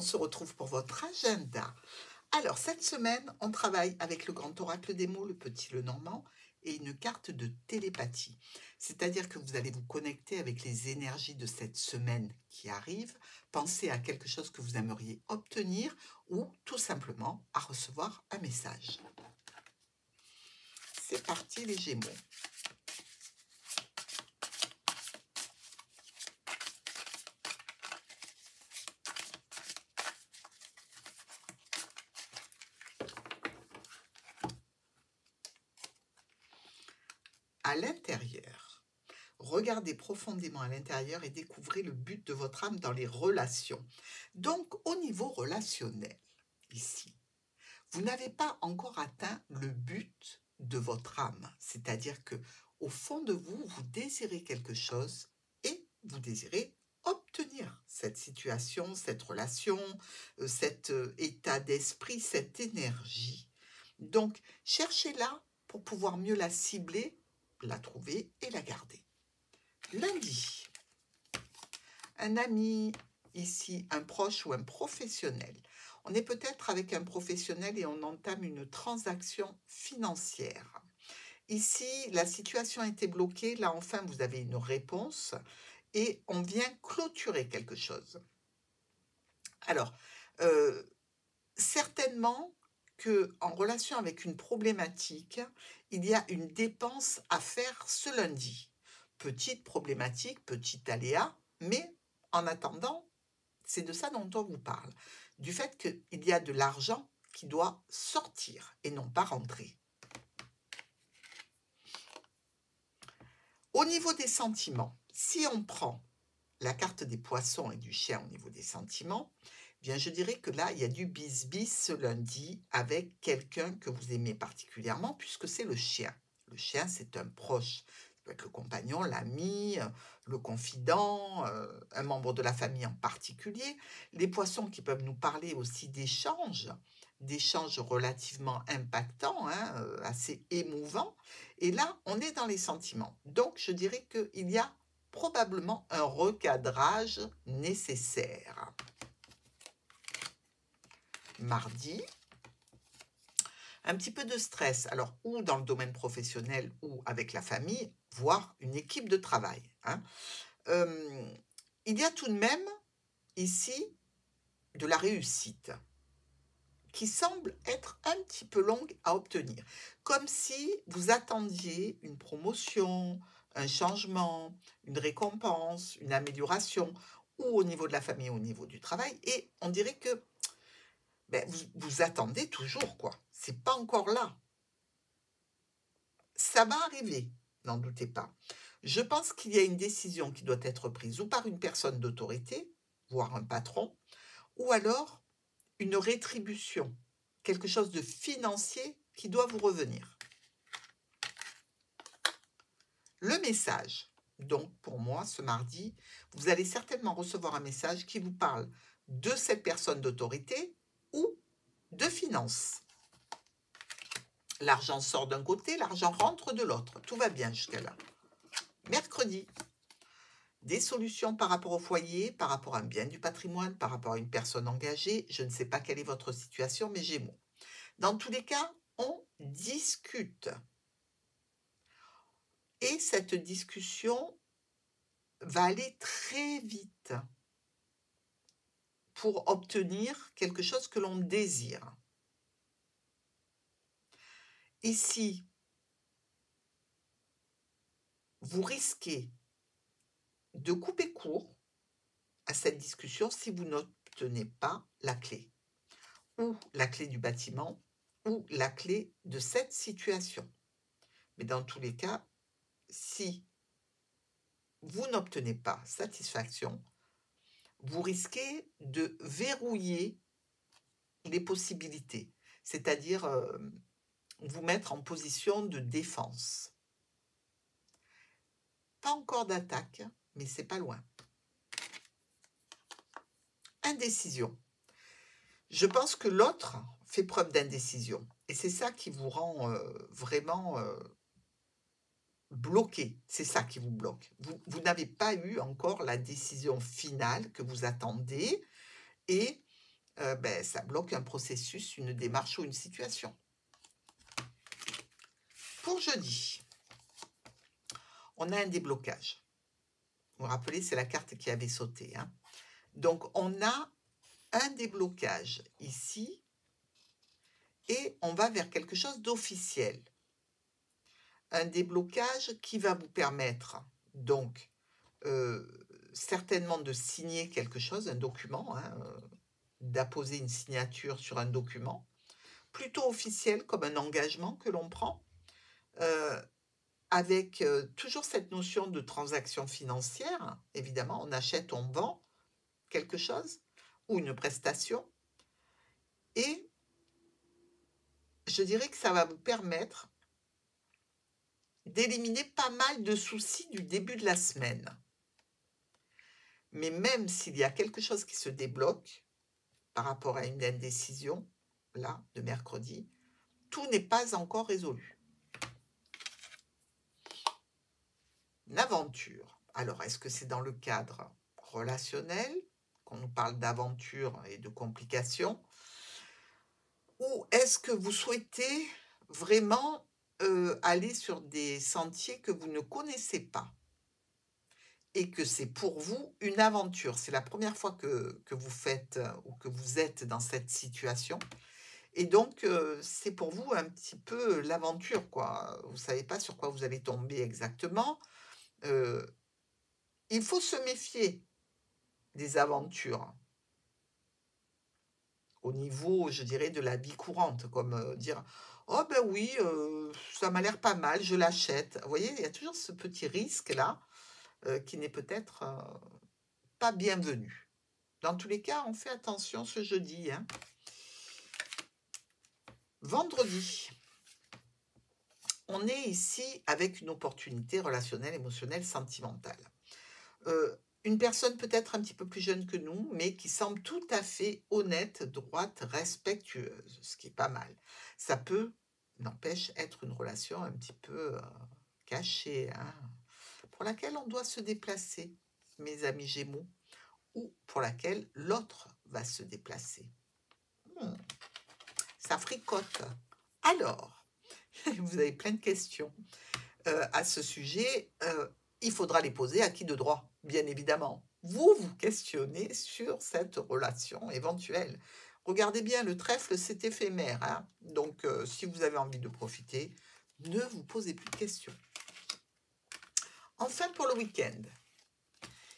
on se retrouve pour votre agenda. Alors, cette semaine, on travaille avec le grand oracle des mots, le petit Lenormand, et une carte de télépathie. C'est-à-dire que vous allez vous connecter avec les énergies de cette semaine qui arrive, penser à quelque chose que vous aimeriez obtenir ou tout simplement à recevoir un message. C'est parti les Gémeaux. À l'intérieur. Regardez profondément à l'intérieur et découvrez le but de votre âme dans les relations. Donc, au niveau relationnel, ici, vous n'avez pas encore atteint le but de votre âme. C'est-à-dire que, au fond de vous, vous désirez quelque chose et vous désirez obtenir cette situation, cette relation, cet état d'esprit, cette énergie. Donc, cherchez-la pour pouvoir mieux la cibler, la trouver et la garder. Lundi, un ami ici, un proche ou un professionnel. On est peut-être avec un professionnel et on entame une transaction financière. Ici, la situation a été bloquée. Là, enfin, vous avez une réponse et on vient clôturer quelque chose. Alors, certainement qu'en relation avec une problématique, il y a une dépense à faire ce lundi. Petite problématique, petit aléa, mais en attendant, c'est de ça dont on vous parle. Du fait qu'il y a de l'argent qui doit sortir et non pas rentrer. Au niveau des sentiments, si on prend la carte des poissons et du chien au niveau des sentiments, bien je dirais que là, il y a du bis-bis ce lundi avec quelqu'un que vous aimez particulièrement puisque c'est le chien. Le chien, c'est un proche. Ça peut être le compagnon, l'ami, le confident, un membre de la famille en particulier. Les poissons qui peuvent nous parler aussi d'échanges relativement impactants, assez émouvants. Et là, on est dans les sentiments. Donc, je dirais qu'il y a probablement un recadrage nécessaire. Mardi, un petit peu de stress, alors ou dans le domaine professionnel ou avec la famille, voire une équipe de travail. Il y a tout de même ici de la réussite qui semble être un petit peu longue à obtenir, comme si vous attendiez une promotion, un changement, une récompense, une amélioration, ou au niveau de la famille, ou au niveau du travail, et on dirait que vous attendez toujours, quoi. C'est pas encore là. Ça va arriver, n'en doutez pas. Je pense qu'il y a une décision qui doit être prise ou par une personne d'autorité, voire un patron, ou alors une rétribution, quelque chose de financier qui doit vous revenir. Le message. Donc, pour moi, ce mardi, vous allez certainement recevoir un message qui vous parle de cette personne d'autorité ou de finances. L'argent sort d'un côté, l'argent rentre de l'autre. Tout va bien jusqu'à là. Mercredi, des solutions par rapport au foyer, par rapport à un bien du patrimoine, par rapport à une personne engagée. Je ne sais pas quelle est votre situation, mais Gémeaux. Dans tous les cas, on discute. Et cette discussion va aller très vite pour obtenir quelque chose que l'on désire. Ici, vous risquez de couper court à cette discussion si vous n'obtenez pas la clé, ou la clé du bâtiment, ou la clé de cette situation. Mais dans tous les cas, si vous n'obtenez pas satisfaction, vous risquez de verrouiller les possibilités, c'est-à-dire vous mettre en position de défense. Pas encore d'attaque, mais c'est pas loin. Indécision. Je pense que l'autre fait preuve d'indécision. Et c'est ça qui vous rend vraiment bloqué. C'est ça qui vous bloque. Vous n'avez pas eu encore la décision finale que vous attendez. Et ben, ça bloque un processus, une démarche ou une situation. Pour jeudi, on a un déblocage. Vous vous rappelez, c'est la carte qui avait sauté, hein. Donc, on a un déblocage ici et on va vers quelque chose d'officiel. Un déblocage qui va vous permettre, donc, certainement de signer quelque chose, un document, hein, d'apposer une signature sur un document, plutôt officiel comme un engagement que l'on prend, avec toujours cette notion de transaction financière. Évidemment, on achète, on vend quelque chose ou une prestation. Et je dirais que ça va vous permettre d'éliminer pas mal de soucis du début de la semaine. Mais même s'il y a quelque chose qui se débloque par rapport à une indécision, là, de mercredi, tout n'est pas encore résolu. Une aventure. Alors, est-ce que c'est dans le cadre relationnel qu'on nous parle d'aventure et de complications? Ou est-ce que vous souhaitez vraiment aller sur des sentiers que vous ne connaissez pas et que c'est pour vous une aventure? C'est la première fois que vous faites ou que vous êtes dans cette situation. Et donc, c'est pour vous un petit peu l'aventure, quoi. Vous ne savez pas sur quoi vous allez tomber exactement. Euh, il faut se méfier des aventures au niveau, je dirais, de la vie courante, comme dire: «Oh ben oui, ça m'a l'air pas mal, je l'achète». Vous voyez, il y a toujours ce petit risque-là, qui n'est peut-être, pas bienvenu. Dans tous les cas, on fait attention ce jeudi, hein. Vendredi, on est ici avec une opportunité relationnelle, émotionnelle, sentimentale. Une personne peut-être un petit peu plus jeune que nous, mais qui semble tout à fait honnête, droite, respectueuse, ce qui est pas mal. Ça peut, n'empêche, être une relation un petit peu cachée, hein, pour laquelle on doit se déplacer, mes amis Gémeaux, ou pour laquelle l'autre va se déplacer. Hmm, ça fricote. Alors, vous avez plein de questions à ce sujet. Il faudra les poser à qui de droit, bien évidemment. Vous vous questionnez sur cette relation éventuelle. Regardez bien, le trèfle, c'est éphémère, hein. Donc, si vous avez envie de profiter, ne vous posez plus de questions. Enfin, pour le week-end,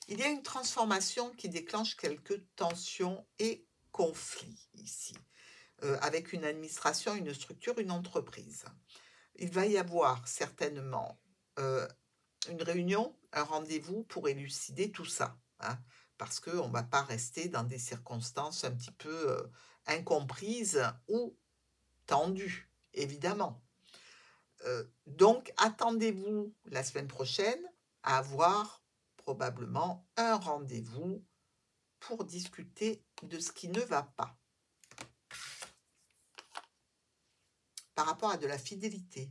il y a une transformation qui déclenche quelques tensions et conflits ici, avec une administration, une structure, une entreprise. Il va y avoir certainement une réunion, un rendez-vous pour élucider tout ça, hein, parce qu'on ne va pas rester dans des circonstances un petit peu incomprises ou tendues, évidemment. Donc, attendez-vous la semaine prochaine à avoir probablement un rendez-vous pour discuter de ce qui ne va pas. Par rapport à de la fidélité.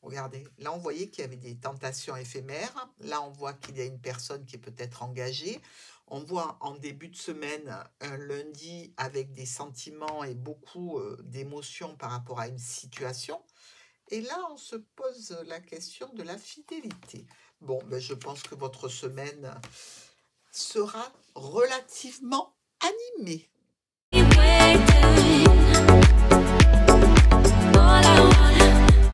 Regardez, là on voyait qu'il y avait des tentations éphémères. Là on voit qu'il y a une personne qui est peut-être engagée. On voit en début de semaine un lundi avec des sentiments et beaucoup d'émotions par rapport à une situation. Et là on se pose la question de la fidélité. Bon, ben, je pense que votre semaine sera relativement animée.